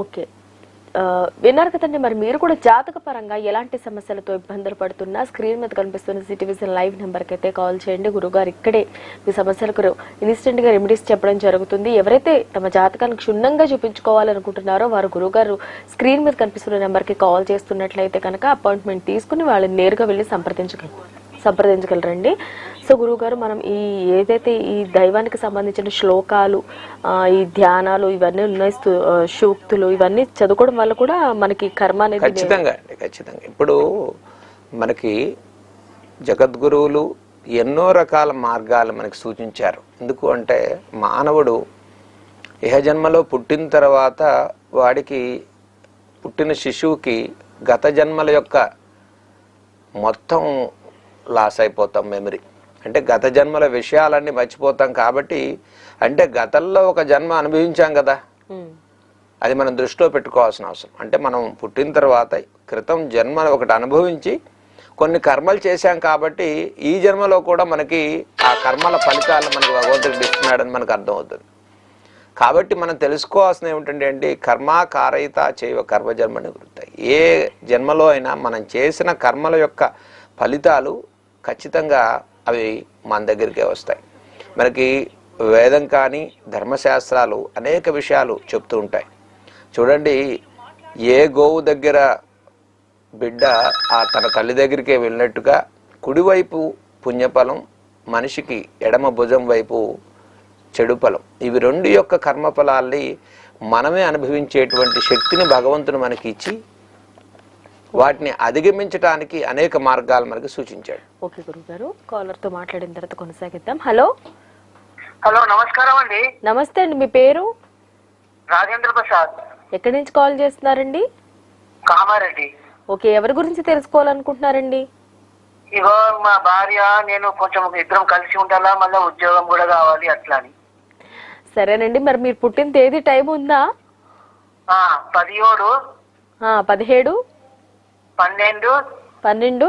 Okay. విన్నారు కదండి. మరి మీరు కూడా జాతక పరంగా ఎలాంటి సమస్యలతో ఇబ్బందులు పడుతున్నా స్క్రీన్ మీద కనిపిస్తున్న సిటీవిజన్ లైవ్ నెంబర్కి అయితే కాల్ చేయండి. గురుగారు ఇక్కడే మీ సమస్యలకు ఇన్స్టెంట్ గా రెమెడీస్ చెప్పడం జరుగుతుంది. ఎవరైతే తమ జాతకాన్ని క్షుణ్ణంగా చూపించుకోవాలనుకుంటున్నారో వారు గురుగారు స్క్రీన్ మీద కనిపిస్తున్న నెంబర్కి కాల్ చేస్తున్నట్లయితే కనుక అపాయింట్మెంట్ తీసుకుని వాళ్ళని నేరుగా వెళ్ళి సంప్రదించగలరండి. సో గురువుగారు, మనం ఏదైతే ఈ దైవానికి సంబంధించిన శ్లోకాలు, ఈ ధ్యానాలు ఇవన్నీ ఉన్నాయి, సూక్తులు ఇవన్నీ చదువుకోవడం వల్ల కూడా మనకి కర్మ అనేది ఖచ్చితంగా. ఇప్పుడు మనకి జగద్గురువులు ఎన్నో రకాల మార్గాలు మనకి సూచించారు. ఎందుకు అంటే మానవుడు ఇహజన్మలో పుట్టిన తర్వాత వాడికి పుట్టిన శిశువుకి గత జన్మల యొక్క మొత్తం లాస్ అయిపోతాం. మెమరీ అంటే గత జన్మల విషయాలన్నీ మర్చిపోతాం. కాబట్టి అంటే గతంలో ఒక జన్మ అనుభవించాం కదా, అది మనం దృష్టిలో పెట్టుకోవాల్సిన అవసరం. అంటే మనం పుట్టిన తర్వాత క్రితం జన్మ ఒకటి అనుభవించి కొన్ని కర్మలు చేశాం కాబట్టి ఈ జన్మలో కూడా మనకి ఆ కర్మల ఫలితాలు మనకి భగవంతుడికి ఇస్తున్నాడని మనకు అర్థమవుతుంది. కాబట్టి మనం తెలుసుకోవాల్సిన ఏమిటంటే కర్మ కారయిత చేయవ కర్మజన్మ నివృత్తి. ఏ జన్మలో అయినా మనం చేసిన కర్మల యొక్క ఫలితాలు ఖచ్చితంగా అవి మన దగ్గరికే వస్తాయి. మనకి వేదం కానీ ధర్మశాస్త్రాలు అనేక విషయాలు చెప్తూ ఉంటాయి. చూడండి, ఏ గోవు దగ్గర బిడ్డ ఆ తన తల్లి దగ్గరికే వెళ్ళినట్టుగా కుడివైపు పుణ్యఫలం, మనిషికి ఎడమ భుజం వైపు చెడు ఫలం, ఇవి రెండు యొక్క కర్మఫలాల్ని మనమే అనుభవించేటువంటి శక్తిని భగవంతుడు మనకి ఇచ్చి వాటిని అధిగమించడానికి అనేక మార్గాలు మనకి సూచించాడు. ఓకే గురుగారు, కాలర్ తో మాట్లాడిన తర్వాత కొనసాగిద్దాం. హలో హలో, నమస్కారం అండి. నమస్తే అండి, మీ పేరు? రాజేంద్ర ప్రసాద్. ఎక్కడి నుంచి కాల్ చేస్తున్నారండి? కామారెడ్డి. ఓకే, ఎవరి గురించి తెలుసుకోవాలనుకుంటున్నారండి? ఇగో మా భార్య నేను కొంచెం ఇద్దరం కలిసి ఉండాలా, మళ్ళీ ఉద్యోగం కూడా కావాలి అట్లా అని. సరేనండి, మరి మీరు పుట్టిన తేదీ టైం ఉందా? 17 17 12 12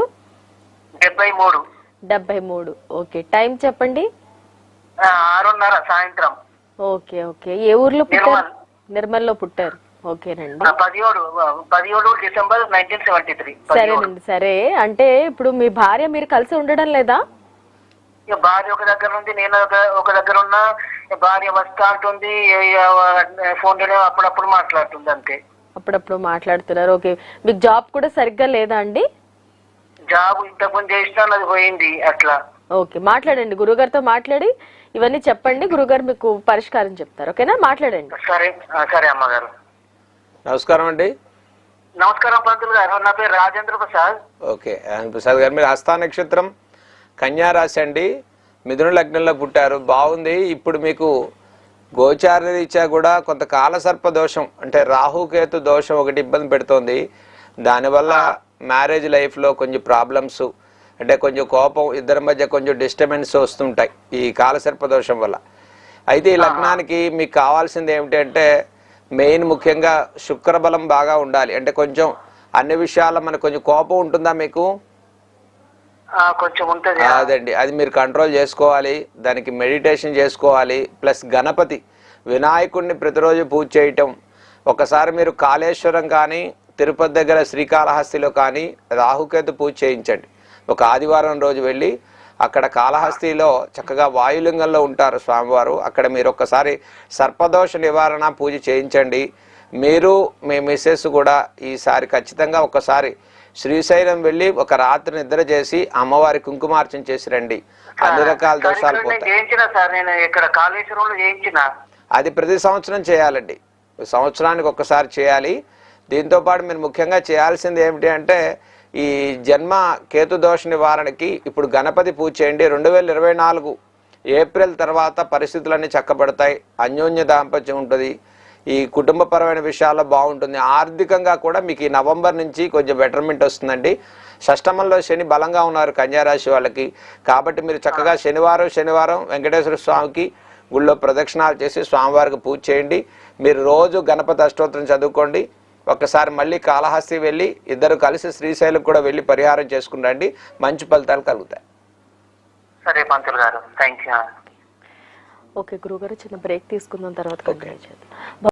73. 73. ఓకే, టైం చెప్పండి. 6:30 సాయంత్రం. ఓకే ఓకే, ఏ ఊర్లో పుట్టారు? నిర్మల్లో పుట్టారు. ఓకేనండి. 17 డిసెంబర్ 1973. సరేనండి. సరే, అంటే ఇప్పుడు మీ భార్య మీరు కలిసి ఉండడం లేదా? భార్య ఒక దగ్గర ఉంది, నేను ఒక దగ్గర ఉన్నా. భార్య వస్తా అంటుంది, ఫోన్లోనే అప్పుడప్పుడు మాట్లాడుతుంది అంతే. అప్పుడప్పుడు మాట్లాడుతున్నారు. ఓకే, మీకు జాబ్ కూడా సరిగ్గా లేదా అండి? జాబ్ ఇంతకుముందు చేసినా అది పోయింది అట్లా. ఓకే, మాట్లాడండి, గురుగారితో మాట్లాడి ఇవన్నీ చెప్పండి. గురుగారు మీకు పరిష్కారం చెప్తారు. ఓకేనా? మాట్లాడండి. సరే సరే అమ్మగారు. నమస్కారం అండి. నమస్కారం పంతులు గారు, నా పేరు రాజేంద్ర ప్రసాద్. ఓకే ప్రసాద్ గారు, మీరు హస్త నక్షత్రం కన్యా రాశి అండి, మిథున లగ్నంలో పుట్టారు. బాగుంది. ఇప్పుడు మీకు గోచార రీత్యా కూడా కొంత కాలసర్ప దోషం అంటే రాహుకేతు దోషం ఒకటి ఇబ్బంది పెడుతోంది. దానివల్ల మ్యారేజ్ లైఫ్లో కొంచెం ప్రాబ్లమ్స్, అంటే కొంచెం కోపం, ఇద్దరి మధ్య కొంచెం డిస్టర్బెన్స్ వస్తుంటాయి ఈ కాలసర్ప దోషం వల్ల. అయితే ఈ లగ్నానికి మీకు కావాల్సింది ఏమిటంటే మెయిన్ ముఖ్యంగా శుక్రబలం బాగా ఉండాలి. అంటే కొంచెం అన్ని విషయాల్లో మనకు కొంచెం కోపం ఉంటుందా మీకు? కొంచెం ఉంటుంది. అదండి, అది మీరు కంట్రోల్ చేసుకోవాలి. దానికి మెడిటేషన్ చేసుకోవాలి. ప్లస్ గణపతి వినాయకుడిని ప్రతిరోజు పూజ చేయటం. ఒకసారి మీరు కాళేశ్వరం కానీ తిరుపతి దగ్గర శ్రీకాళహస్తిలో కానీ రాహుకేతు పూజ చేయించండి. ఒక ఆదివారం రోజు వెళ్ళి అక్కడ కాళహస్తిలో చక్కగా వాయులింగంలో ఉంటారు స్వామివారు, అక్కడ మీరు ఒక్కసారి సర్పదోష నివారణ పూజ చేయించండి. మీరు మీ మిస్సెస్ కూడా ఈసారి ఖచ్చితంగా ఒకసారి శ్రీశైలం వెళ్ళి ఒక రాత్రి నిద్ర చేసి అమ్మవారి కుంకుమార్చన చేసి రండి. అన్ని రకాల దోషాలు పోతాయి. అది ప్రతి సంవత్సరం చేయాలండి, సంవత్సరానికి ఒక్కసారి చేయాలి. దీంతోపాటు మీరు ముఖ్యంగా చేయాల్సింది ఏమిటి అంటే ఈ జన్మ కేతు దోష నివారణకి ఇప్పుడు గణపతి పూజ చేయండి. 2024 ఏప్రిల్ తర్వాత పరిస్థితులన్నీ చక్కబడతాయి. అన్యోన్య దాంపత్యం ఉంటుంది. ఈ కుటుంబపరమైన విషయాల్లో బాగుంటుంది. ఆర్థికంగా కూడా మీకు ఈ నవంబర్ నుంచి కొంచెం బెటర్మెంట్ వస్తుందండి. షష్టమంలో శని బలంగా ఉన్నారు కన్యారాశి వాళ్ళకి. కాబట్టి మీరు చక్కగా శనివారం వెంకటేశ్వర స్వామికి గుళ్ళో ప్రదక్షిణాలు చేసి స్వామివారికి పూజ చేయండి. మీరు రోజు గణపతి అష్టోత్తరం చదువుకోండి. ఒక్కసారి మళ్ళీ కాళహస్తి వెళ్ళి ఇద్దరు కలిసి శ్రీశైలం కూడా వెళ్ళి పరిహారం చేసుకుని రండి. మంచి ఫలితాలు కలుగుతాయి. సరే పంతులు గారు, థ్యాంక్ యూ. ఓకే గురుగారు, చిన్న బ్రేక్ తీసుకుందాం, తర్వాత కంటిన్యూ చేద్దాం.